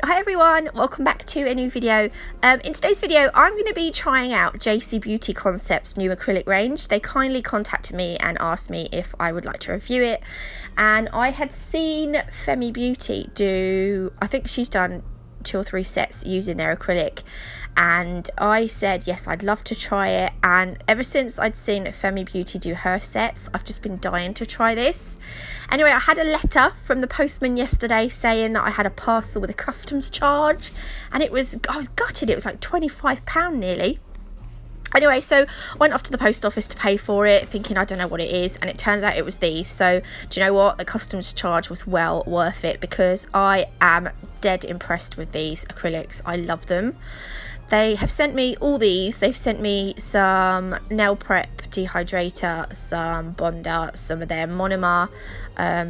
Hi everyone, welcome back to a new video. In today's video I'm going to be trying out JC Beauty Concepts' new acrylic range. They kindly contacted me and asked me if I would like to review it, and I had seen Femi Beauty do, I think she's done 2 or 3 sets using their acrylic, and I said yes, I'd love to try it. And ever since I'd seen Femi Beauty do her sets, I've just been dying to try this. Anyway, I had a letter from the postman yesterday saying that I had a parcel with a customs charge, and I was gutted. It was like £25 nearly. Anyway, so I went off to the post office to pay for it, thinking I don't know what it is, and it turns out it was these. So do you know what? The customs charge was well worth it, because I am dead impressed with these acrylics. I love them. They have sent me all these. They've sent me some nail prep dehydrator, some bonder, some of their monomer,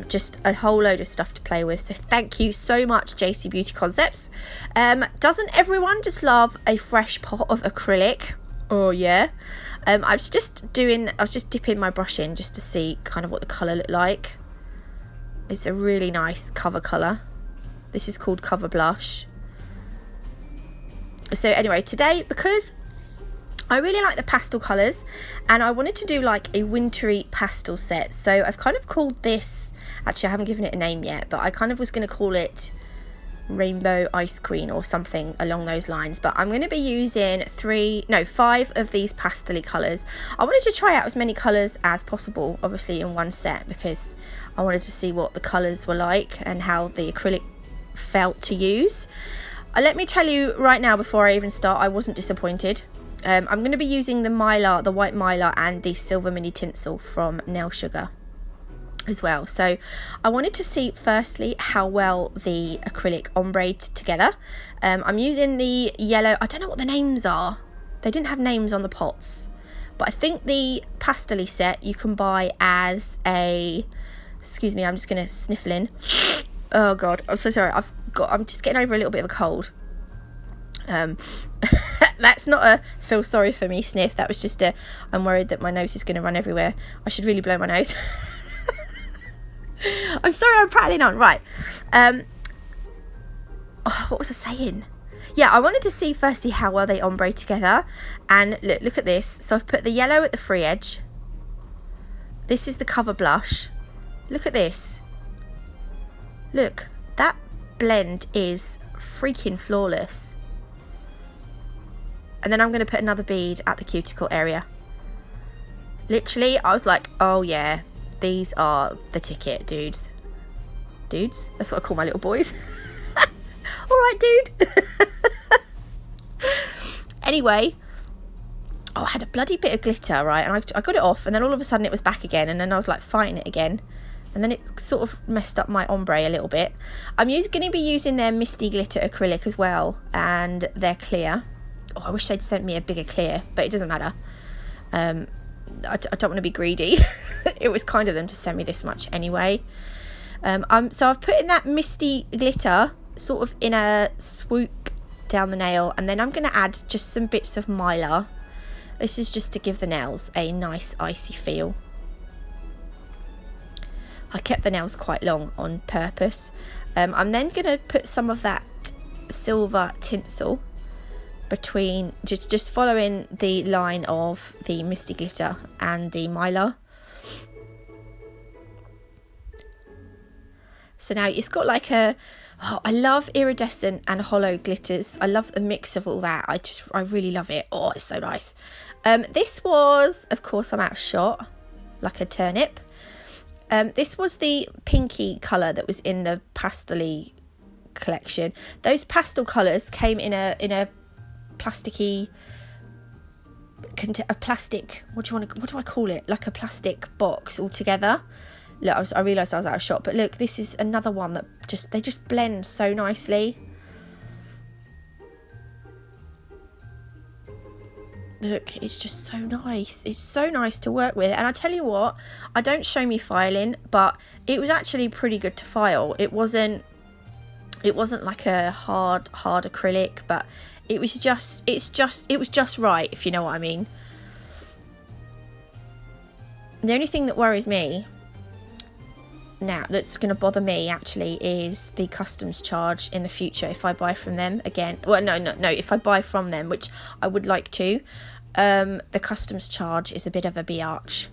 just a whole load of stuff to play with. So thank you so much, JC Beauty Concepts. Doesn't everyone just love a fresh pot of acrylic? Oh yeah. I was just dipping my brush in just to see kind of what the colour looked like. It's a really nice cover colour. This is called Cover Blush. So anyway, today, because I really like the pastel colours and I wanted to do like a wintry pastel set, so I've kind of called this, actually I haven't given it a name yet, but I kind of was going to call it Rainbow Ice Queen or something along those lines. But I'm going to be using 5 of these pastel colours. I wanted to try out as many colours as possible, obviously in one set, because I wanted to see what the colours were like and how the acrylic felt to use. Let me tell you right now, before I even start, I wasn't disappointed. I'm going to be using the Mylar, the white Mylar, and the silver mini tinsel from Nail Sugar as well. So I wanted to see firstly how well the acrylic ombre'd together. I'm using the yellow, I don't know what the names are, they didn't have names on the pots, but I think the pastel set you can buy as a, excuse me, I'm just going to sniffle in. Oh god, I'm so sorry, I'm just getting over a little bit of a cold. That's not a feel sorry for me sniff, that was just a I'm worried that my nose is going to run everywhere. I should really blow my nose. I'm sorry, I'm prattling on. Right. What was I saying? Yeah, I wanted to see firstly how well they ombre together. And look at this. So I've put the yellow at the free edge. This is the cover blush. Look at this. Look, that blend is freaking flawless. And then I'm going to put another bead at the cuticle area. Literally, I was like, oh yeah, these are the ticket, dudes. Dudes? That's what I call my little boys. Alright, dude. Anyway, I had a bloody bit of glitter, right? And I got it off, and then all of a sudden it was back again, and then I was like fighting it again. And then it sort of messed up my ombre a little bit. I'm going to be using their Misty Glitter acrylic as well, and they're clear. Oh, I wish they'd sent me a bigger clear, but it doesn't matter. I don't want to be greedy. It was kind of them to send me this much anyway. So I've put in that Misty Glitter sort of in a swoop down the nail, and then I'm going to add just some bits of Mylar. This is just to give the nails a nice icy feel. I kept the nails quite long on purpose. I'm then going to put some of that silver tinsel between, just following the line of the Misty Glitter and the Mylar. So now it's got like a, I love iridescent and hollow glitters. I love a mix of all that. I really love it. Oh, it's so nice. This was, of course, I'm out of shot, like a turnip. This was the pinky colour that was in the pastel-y collection. Those pastel colours came in a plasticky, what do I call it? Like a plastic box altogether. Look, I realised I was out of shot, but look, this is another one that they just blend so nicely. Look, it's just so nice. It's so nice to work with. And I tell you what, I don't show me filing, but it was actually pretty good to file. It wasn't like a hard acrylic, but it was just right, if you know what I mean. The only thing that worries me now that's going to bother me actually is the customs charge in the future if I buy from them again. Well, no, if I buy from them, which I would like to. The customs charge is a bit of a biatch,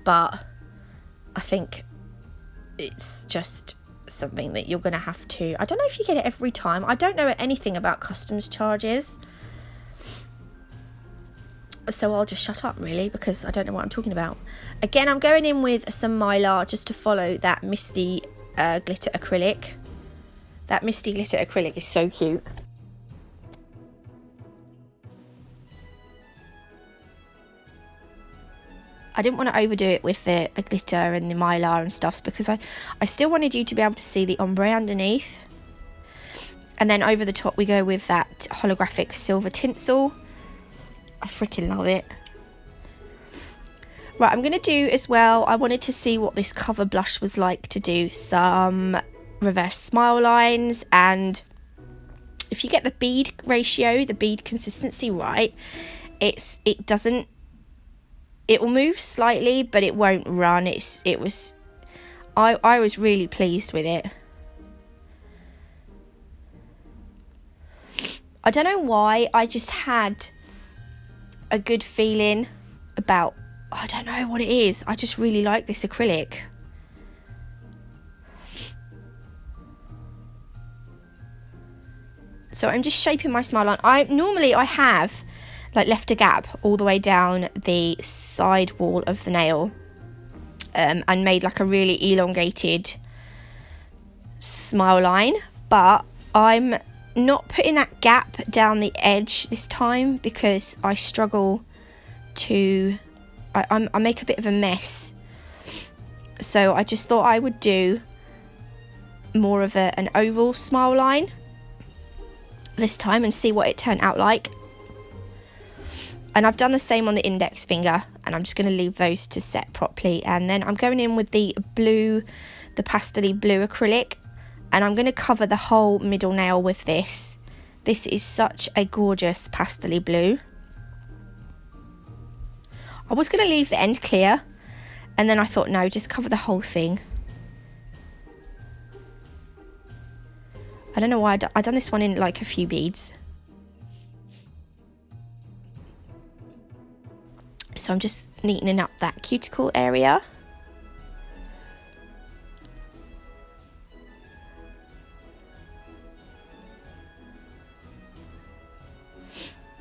but I think it's just something that you're going to have to. I don't know if you get it every time. I don't know anything about customs charges, so I'll just shut up really, because I don't know what I'm talking about. Again, I'm going in with some Mylar just to follow that misty glitter acrylic. That misty glitter acrylic is so cute. I didn't want to overdo it with the glitter and the Mylar and stuff, because I still wanted you to be able to see the ombre underneath. And then over the top we go with that holographic silver tinsel. I freaking love it. Right, I'm going to do as well, I wanted to see what this cover blush was like to do some reverse smile lines. And if you get the bead ratio, the bead consistency right, it will move slightly, but it won't run. I was really pleased with it. I don't know why, I just had a good feeling about, I don't know what it is, I just really like this acrylic. So I'm just shaping my smile line. Normally I have like left a gap all the way down the side wall of the nail, and made like a really elongated smile line, but I'm not putting that gap down the edge this time because I struggle to, I make a bit of a mess. So I just thought I would do more of an oval smile line this time and see what it turned out like. And I've done the same on the index finger, and I'm just going to leave those to set properly. And then I'm going in with the blue, the pastel-y blue acrylic, and I'm going to cover the whole middle nail with this. This is such a gorgeous pastel-y blue. I was going to leave the end clear, and then I thought, no, just cover the whole thing. I don't know why I've done this one in like a few beads. So I'm just neatening up that cuticle area.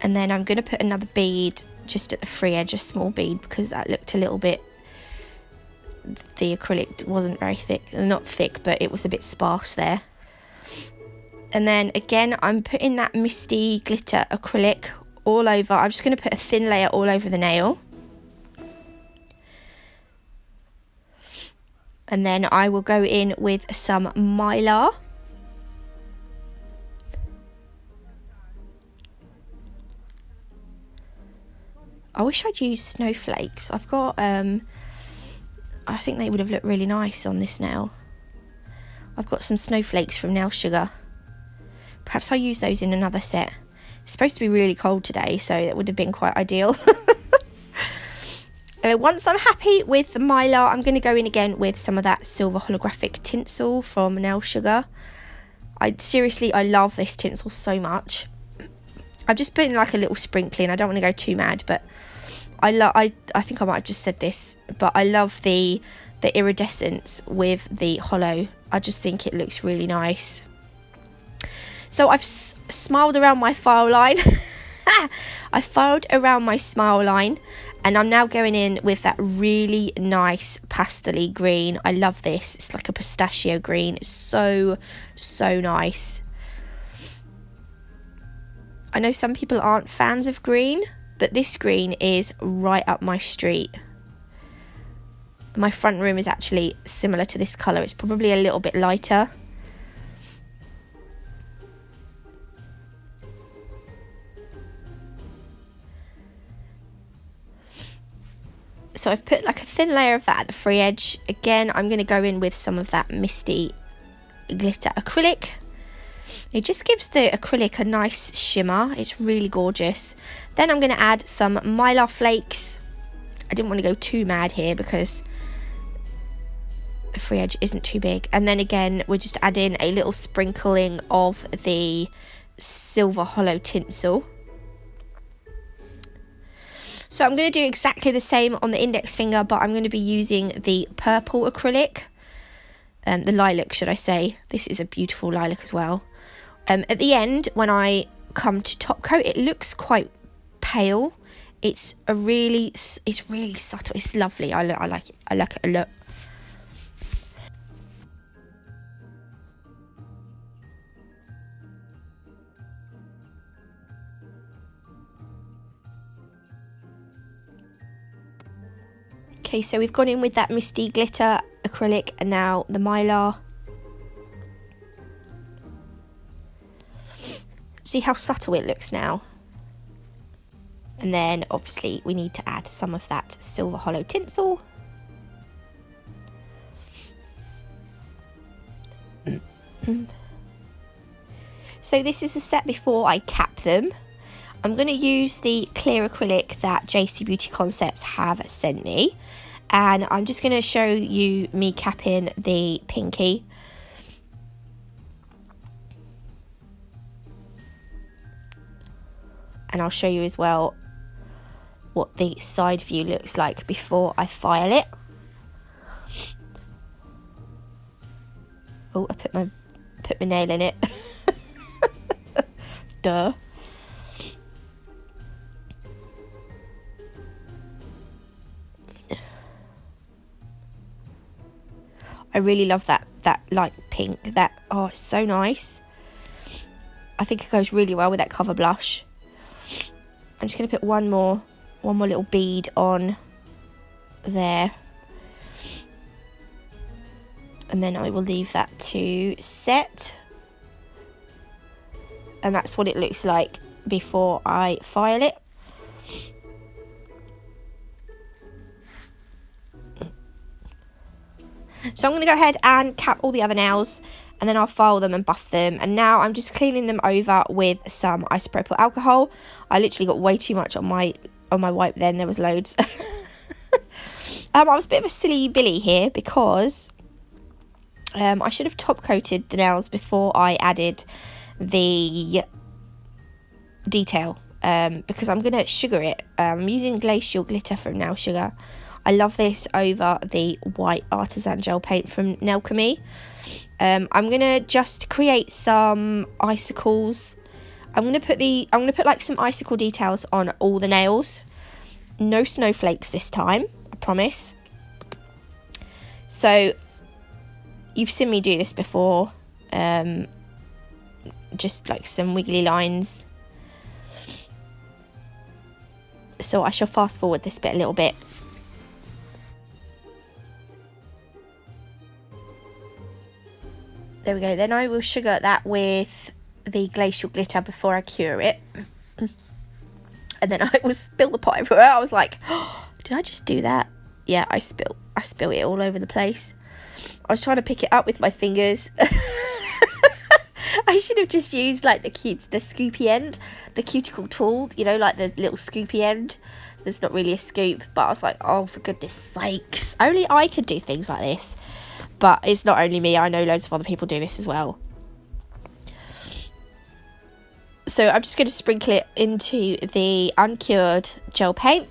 And then I'm going to put another bead just at the free edge, a small bead, because that looked a little bit, the acrylic wasn't very thick, not thick, but it was a bit sparse there. And then again, I'm putting that misty glitter acrylic all over. I'm just going to put a thin layer all over the nail. And then I will go in with some Mylar. I wish I'd used snowflakes. I've got, I think they would have looked really nice on this nail. I've got some snowflakes from Nail Sugar. Perhaps I'll use those in another set. It's supposed to be really cold today, so that would have been quite ideal. Once I'm happy with the Mylar, I'm going to go in again with some of that silver holographic tinsel from Nail Sugar. I love this tinsel so much. I've just put in like a little sprinkling. I don't want to go too mad, but I think I might have just said this, but I love the iridescence with the hollow. I just think it looks really nice. So I've smiled around my file line. I filed around my smile line, and I'm now going in with that really nice pastel-y green. I love this. It's like a pistachio green. It's so nice. I know some people aren't fans of green, but this green is right up my street. My front room is actually similar to this colour. It's probably a little bit lighter. So I've put like a thin layer of that at the free edge. Again, I'm going to go in with some of that misty glitter acrylic. It just gives the acrylic a nice shimmer. It's really gorgeous. Then I'm going to add some Mylar flakes. I didn't want to go too mad here because the free edge isn't too big. And then again, we're just adding a little sprinkling of the silver hollow tinsel. So I'm going to do exactly the same on the index finger, but I'm going to be using the purple acrylic, the lilac should I say. This is a beautiful lilac as well. At the end, when I come to top coat, it looks quite pale. It's really subtle. It's lovely. I like it. I like it a lot. Okay, so we've gone in with that misty glitter acrylic and now the mylar. See how subtle it looks now? And then obviously we need to add some of that silver hollow tinsel. So this is a step before I cap them. I'm going to use the clear acrylic that JC Beauty Concepts have sent me, and I'm just going to show you me capping the pinky. And I'll show you as well what the side view looks like before I file it. Oh, I put my nail in it. Duh. I really love that light pink. Oh, it's so nice. I think it goes really well with that cover blush. I'm just going to put one more little bead on there. And then I will leave that to set. And that's what it looks like before I file it. So I'm going to go ahead and cap all the other nails, and then I'll file them and buff them. And now I'm just cleaning them over with some isopropyl alcohol. I literally got way too much on my wipe then. There was loads. I was a bit of a silly Billy here because I should have top coated the nails before I added the detail, because I'm going to sugar it. I'm using glacial glitter from Nail Sugar. I love this over the white artisan gel paint from Nelkame. I'm gonna just create some icicles. I'm gonna put like some icicle details on all the nails. No snowflakes this time, I promise. So you've seen me do this before. Just like some wiggly lines. So I shall fast forward this bit a little bit. There we go. Then I will sugar that with the glacial glitter before I cure it. And then I will spill the pot everywhere. I was like, oh, did I just do that? Yeah, I spill it all over the place. I was trying to pick it up with my fingers. I should have just used like the scoopy end, the cuticle tool, you know, like the little scoopy end. There's not really a scoop, but I was like, oh, for goodness sakes. Only I could do things like this. But it's not only me, I know loads of other people do this as well. So I'm just going to sprinkle it into the uncured gel paint.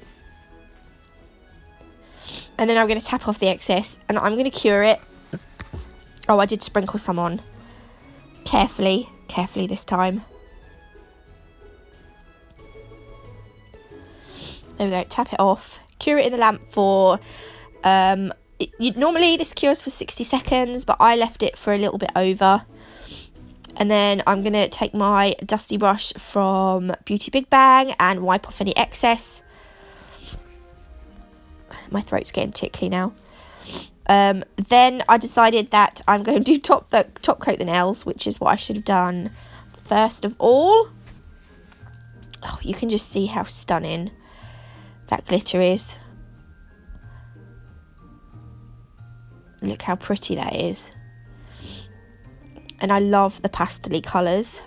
And then I'm going to tap off the excess and I'm going to cure it. Oh, I did sprinkle some on. Carefully this time. There we go, tap it off. Cure it in the lamp for... normally this cures for 60 seconds, but I left it for a little bit over. And then I'm going to take my dusty brush from Beauty Big Bang and wipe off any excess. My throat's getting tickly now. Then I decided that I'm going to top coat the nails, which is what I should have done first of all. Oh, you can just see how stunning that glitter is. Look how pretty that is. And I love the pastel-y colours.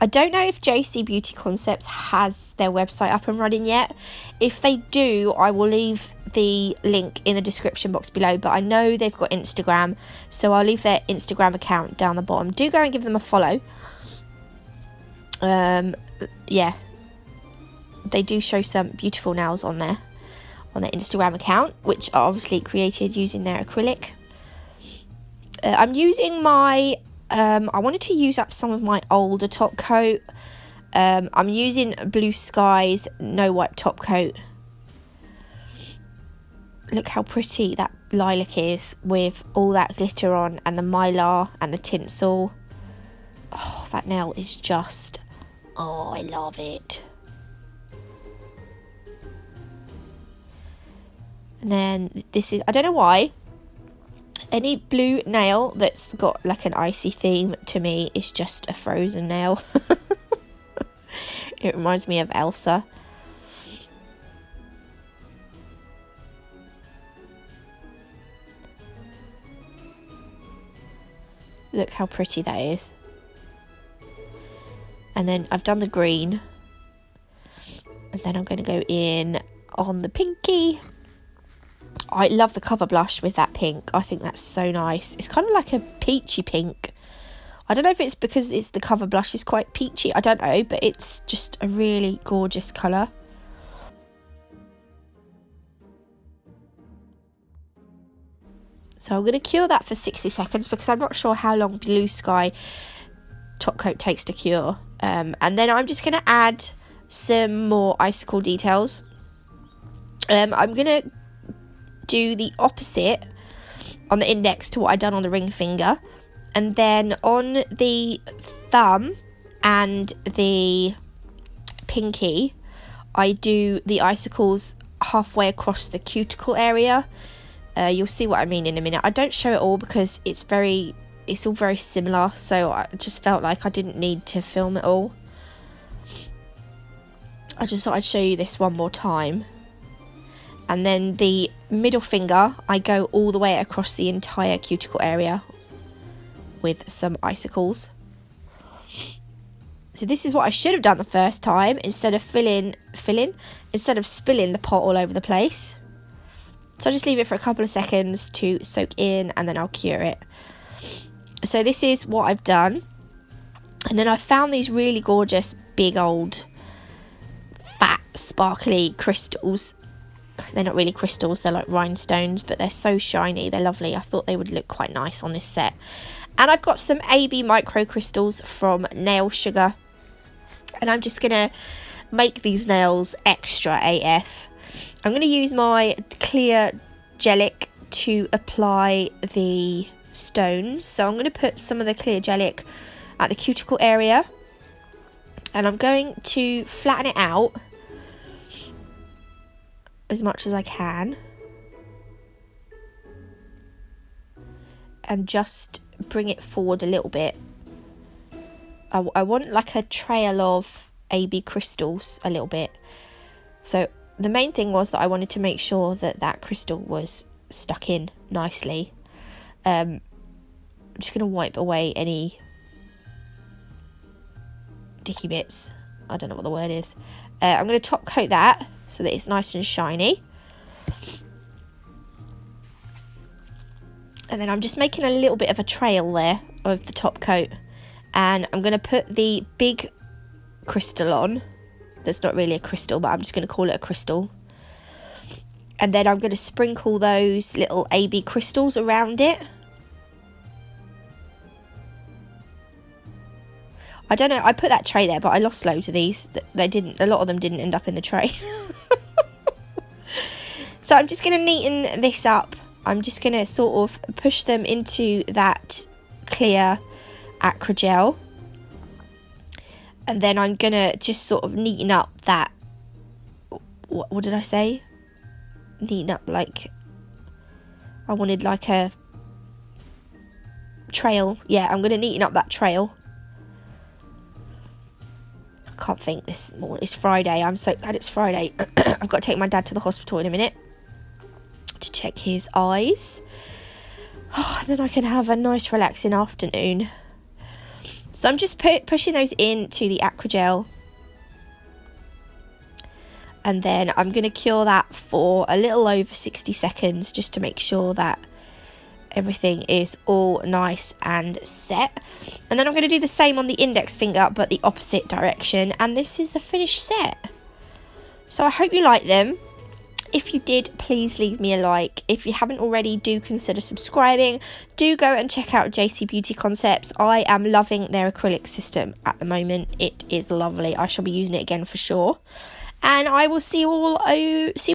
I don't know if JC Beauty Concepts has their website up and running yet. If they do, I will leave the link in the description box below, but I know they've got Instagram, so I'll leave their Instagram account down the bottom. Do go and give them a follow. Yeah, they do show some beautiful nails on there, on their Instagram account, which are obviously created using their acrylic. I'm using my I wanted to use up some of my older top coat. I'm using Blue Sky's No Wipe top coat. Look how pretty that lilac is with all that glitter on, and the mylar and the tinsel. Oh, that nail is just, oh, I love it. And then this is, I don't know why, any blue nail that's got like an icy theme to me is just a frozen nail. It reminds me of Elsa. Look how pretty that is. And then I've done the green. And then I'm going to go in on the pinky. I love the cover blush with that pink. I think that's so nice. It's kind of like a peachy pink. I don't know if it's because it's the cover blush is quite peachy. I don't know, but it's just a really gorgeous colour. So I'm going to cure that for 60 seconds because I'm not sure how long Blue Sky top coat takes to cure. And then I'm just going to add some more Icicle Details. I'm going to do the opposite on the index to what I've done on the ring finger, and then on the thumb and the pinky I do the icicles halfway across the cuticle area. You'll see what I mean in a minute. I don't show it all because it's all very similar, so I just felt like I didn't need to film it all. I just thought I'd show you this one more time. And then the middle finger, I go all the way across the entire cuticle area with some icicles. So this is what I should have done the first time instead of spilling the pot all over the place. So I just leave it for a couple of seconds to soak in, and then I'll cure it. So this is what I've done. And then I found these really gorgeous big old fat sparkly crystals. They're not really crystals, they're like rhinestones, but they're so shiny, they're lovely. I thought they would look quite nice on this set. And I've got some AB micro crystals from Nail Sugar, and I'm just gonna make these nails extra AF. I'm gonna use my clear gelic to apply the stones. So I'm gonna put some of the clear gelic at the cuticle area, and I'm going to flatten it out as much as I can, and just bring it forward a little bit. I want like a trail of AB crystals a little bit. So the main thing was that I wanted to make sure that that crystal was stuck in nicely. I'm just going to wipe away any dicky bits. I don't know what the word is. I'm going to top coat that so that it's nice and shiny. And then I'm just making a little bit of a trail there of the top coat. And I'm going to put the big crystal on. That's not really a crystal, but I'm just going to call it a crystal. And then I'm going to sprinkle those little AB crystals around it. I don't know, I put that tray there, but I lost loads of these. A lot of them didn't end up in the tray. So I'm just going to neaten this up. I'm just going to sort of push them into that clear Acrygel. And then I'm going to just sort of neaten up that, what did I say? Neaten up, like, I wanted like a trail. Yeah, I'm going to neaten up that trail. I can't think this morning. It's Friday. I'm so glad it's Friday. I've got to take my dad to the hospital in a minute to check his eyes. Oh, and then I can have a nice relaxing afternoon. So I'm just pushing those into the Acrygel. And then I'm going to cure that for a little over 60 seconds just to make sure that everything is all nice and set. And then I'm going to do the same on the index finger, but the opposite direction. And this is the finished set. So I hope you like them. If you did, please leave me a like. If you haven't already, do consider subscribing. Do go and check out JC Beauty Concepts. I am loving their acrylic system at the moment. It is lovely. I shall be using it again for sure. And I will see you all